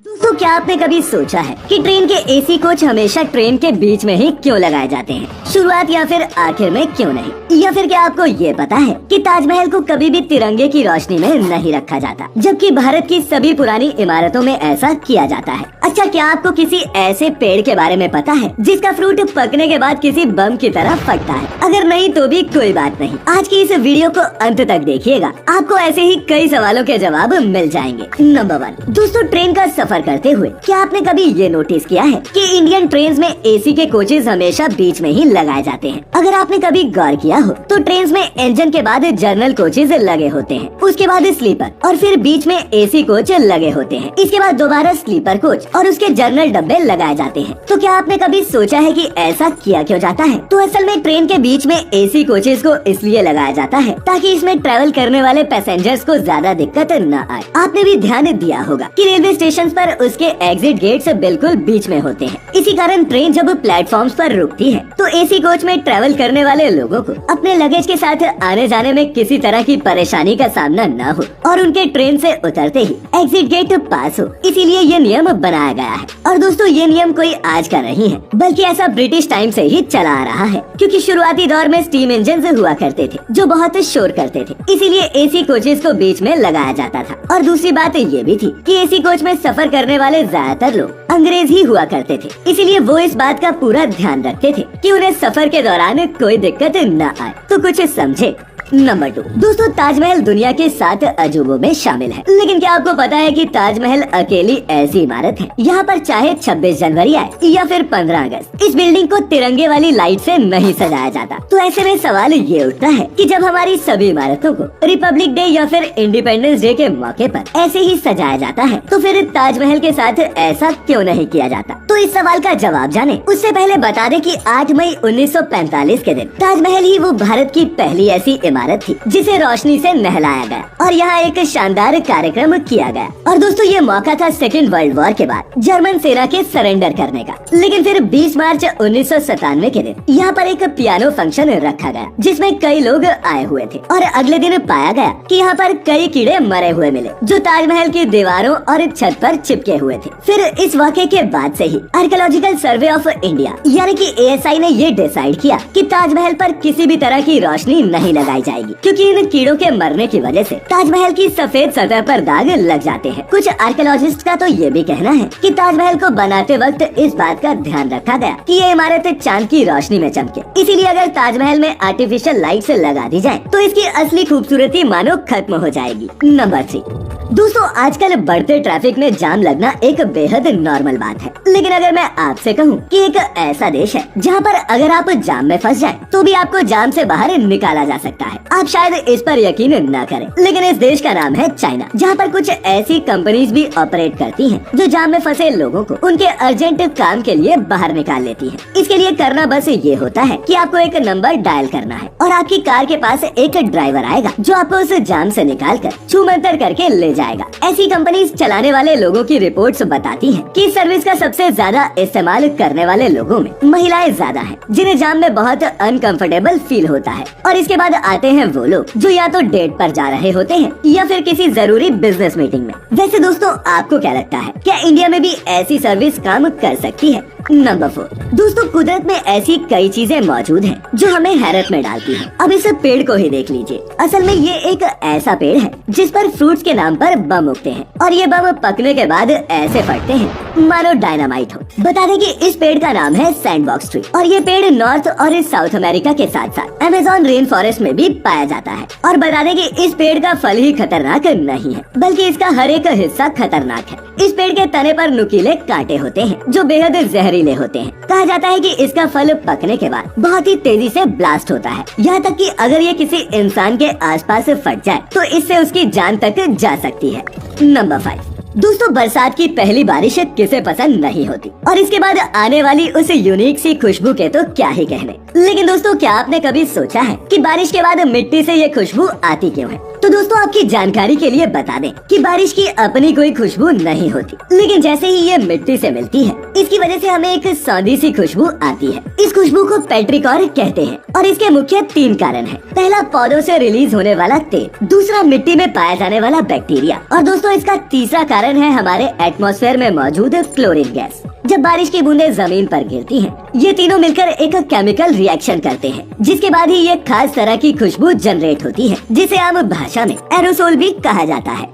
दोस्तों, क्या आपने कभी सोचा है कि ट्रेन के एसी कोच हमेशा ट्रेन के बीच में ही क्यों लगाए जाते हैं, शुरुआत या फिर आखिर में क्यों नहीं? या फिर क्या आपको ये पता है कि ताजमहल को कभी भी तिरंगे की रोशनी में नहीं रखा जाता, जबकि भारत की सभी पुरानी इमारतों में ऐसा किया जाता है? अच्छा, क्या आपको किसी ऐसे पेड़ के बारे में पता है जिसका फ्रूट पकने के बाद किसी बम की तरह फटता है? अगर नहीं तो भी कोई बात नहीं, आज की इस वीडियो को अंत तक देखिएगा, आपको ऐसे ही कई सवालों के जवाब मिल जाएंगे। नंबर 1, दोस्तों, ट्रेन का सफर करते हुए क्या आपने कभी ये नोटिस किया है कि इंडियन ट्रेन्स में एसी के कोचेस हमेशा बीच में ही लगाए जाते हैं? अगर आपने कभी गौर किया हो तो ट्रेन्स में इंजन के बाद जनरल कोचेस लगे होते हैं, उसके बाद स्लीपर और फिर बीच में एसी कोच लगे होते हैं, इसके बाद दोबारा स्लीपर कोच और उसके जनरल डब्बे लगाए जाते हैं। तो क्या आपने कभी सोचा है कि ऐसा किया क्यों जाता है? तो असल में ट्रेन के बीच में एसी कोचेस को इसलिए लगाया जाता है ताकि इसमें ट्रेवल करने वाले पैसेंजर्स को ज्यादा दिक्कत न आए। आपने भी ध्यान दिया होगा कि रेलवे स्टेशन पर उसके एग्जिट गेट्स बिल्कुल बीच में होते हैं। इसी कारण ट्रेन जब प्लेटफॉर्म्स पर रुकती है तो एसी कोच में ट्रेवल करने वाले लोगों को अपने लगेज के साथ आने जाने में किसी तरह की परेशानी का सामना न हो और उनके ट्रेन से उतरते ही एग्जिट गेट पास हो, इसीलिए ये नियम बनाया गया है। और दोस्तों, ये नियम कोई आज का नहीं है, बल्कि ऐसा ब्रिटिश टाइम से ही चला आ रहा है, क्योंकि शुरुआती दौर में स्टीम इंजन हुआ करते थे जो बहुत शोर करते थे, इसीलिए एसी कोचेस को बीच में लगाया जाता था। और दूसरी बात ये भी थी कि एसी कोच में सफर करने वाले ज्यादातर लोग अंग्रेज ही हुआ करते थे, इसीलिए वो इस बात का पूरा ध्यान रखते थे कि उन्हें सफर के दौरान कोई दिक्कत न आए। तो कुछ समझे। नंबर 2, दोस्तों, ताजमहल दुनिया के 7 अजूबों में शामिल है, लेकिन क्या आपको पता है कि ताजमहल अकेली ऐसी इमारत है यहाँ पर चाहे 26 जनवरी आए या फिर 15 अगस्त, इस बिल्डिंग को तिरंगे वाली लाइट से नहीं सजाया जाता। तो ऐसे में सवाल ये उठता है कि जब हमारी सभी इमारतों को रिपब्लिक डे या फिर इंडिपेंडेंस डे के मौके पर ऐसे ही सजाया जाता है, तो फिर ताजमहल के साथ ऐसा क्यों नहीं किया जाता? तो इस सवाल का जवाब जाने उससे पहले बता दें कि 8 मई 1945 के दिन ताजमहल ही वो भारत की पहली ऐसी इमारत थी जिसे रोशनी से नहलाया गया और यहाँ एक शानदार कार्यक्रम किया गया। और दोस्तों, ये मौका था सेकेंड वर्ल्ड वॉर के बाद जर्मन सेना के सरेंडर करने का। लेकिन फिर 20 मार्च 1997 के दिन यहाँ पर एक पियानो फंक्शन रखा गया जिसमें कई लोग आए हुए थे और अगले दिन पाया गया कि यहाँ पर कई कीड़े मरे हुए मिले जो ताजमहल की दीवारों और छत पर चिपके हुए थे। फिर इस वाक़े के बाद से ही आर्कियोलॉजिकल सर्वे ऑफ इंडिया यानी कि ASI ने ये डिसाइड किया कि ताजमहल पर किसी भी तरह की रोशनी नहीं लगाई जाएगी, क्योंकि इन कीड़ों के मरने की वजह से ताजमहल की सफेद सतह पर दाग लग जाते हैं। कुछ आर्कियोलॉजिस्ट का तो ये भी कहना है कि ताजमहल को बनाते वक्त इस बात का ध्यान रखा गया कि ये इमारत चांद की रोशनी में चमके, इसीलिए अगर ताजमहल में आर्टिफिशियल लाइट से लगा दी जाए तो इसकी असली खूबसूरती मानो खत्म हो जाएगी। नंबर 3, दोस्तों, आजकल बढ़ते ट्रैफिक में जाम लगना एक बेहद नॉर्मल बात है, लेकिन अगर मैं आपसे कहूं कि एक ऐसा देश है जहां पर अगर आप जाम में फंस जाएं तो भी आपको जाम से बाहर निकाला जा सकता है, आप शायद इस पर यकीन न करें, लेकिन इस देश का नाम है चाइना, जहां पर कुछ ऐसी कंपनीज भी ऑपरेट करती हैं जो जाम में फंसे लोगों को उनके अर्जेंट काम के लिए बाहर निकाल लेती है। इसके लिए करना बस ये होता है कि आपको एक नंबर डायल करना है और आपकी कार के पास एक ड्राइवर आएगा जो आपको उस जाम से निकाल कर छूमंतर करके ले जाएगा। ऐसी कंपनीज चलाने वाले लोगों की रिपोर्ट्स बताती हैं कि इस सर्विस का सबसे ज्यादा इस्तेमाल करने वाले लोगों में महिलाएं ज्यादा हैं, जिन्हें जाम में बहुत अनकंफर्टेबल फील होता है। और इसके बाद आते हैं वो लोग जो या तो डेट पर जा रहे होते हैं या फिर किसी जरूरी बिजनेस मीटिंग में। वैसे दोस्तों, आपको क्या लगता है, क्या इंडिया में भी ऐसी सर्विस काम कर सकती है? नंबर 4, दोस्तों, कुदरत में ऐसी कई चीजें मौजूद हैं जो हमें हैरत में डालती हैं। अब इस पेड़ को ही देख लीजिए। असल में ये एक ऐसा पेड़ है जिस पर फ्रूट्स के नाम पर बम उगते हैं और ये बम पकने के बाद ऐसे फटते हैं मानो डायनामाइट हो। बता दें कि इस पेड़ का नाम है सैंडबॉक्स ट्री और ये पेड़ नॉर्थ और साउथ अमेरिका के साथ साथ अमेज़न रेन फॉरेस्ट में भी पाया जाता है। और बता दें कि इस पेड़ का फल ही खतरनाक नहीं है, बल्कि इसका हर एक हिस्सा खतरनाक है। इस पेड़ के तने पर नुकीले कांटे होते हैं जो बेहद जहरीले होते हैं। कहा जाता है कि इसका फल पकने के बाद बहुत ही तेजी से ब्लास्ट होता है, यहाँ तक कि अगर ये किसी इंसान के आसपास फट जाए तो इससे उसकी जान तक जा सकती है। नंबर 5, दोस्तों, बरसात की पहली बारिश किसे पसंद नहीं होती और इसके बाद आने वाली उस यूनिक सी खुशबू के तो क्या ही कहने। लेकिन दोस्तों, क्या आपने कभी सोचा है कि बारिश के बाद मिट्टी से ये खुशबू आती क्यों है? तो दोस्तों, आपकी जानकारी के लिए बता दें कि बारिश की अपनी कोई खुशबू नहीं होती, लेकिन जैसे ही ये मिट्टी से मिलती है इसकी वजह से हमें एक सौंधी सी खुशबू आती है। इस खुशबू को पेट्रिकॉर कहते हैं और इसके मुख्य 3 कारण हैं। पहला, पौधों से रिलीज होने वाला तेल, दूसरा, मिट्टी में पाया जाने वाला बैक्टीरिया और दोस्तों इसका तीसरा कारण है हमारे एटमॉस्फेयर में मौजूद क्लोरीन गैस। जब बारिश की बूंदें जमीन पर गिरती हैं, ये तीनों मिलकर एक केमिकल रिएक्शन करते हैं, जिसके बाद ही ये खास तरह की खुशबू जनरेट होती है, जिसे आम भाषा में एरोसोल भी कहा जाता है।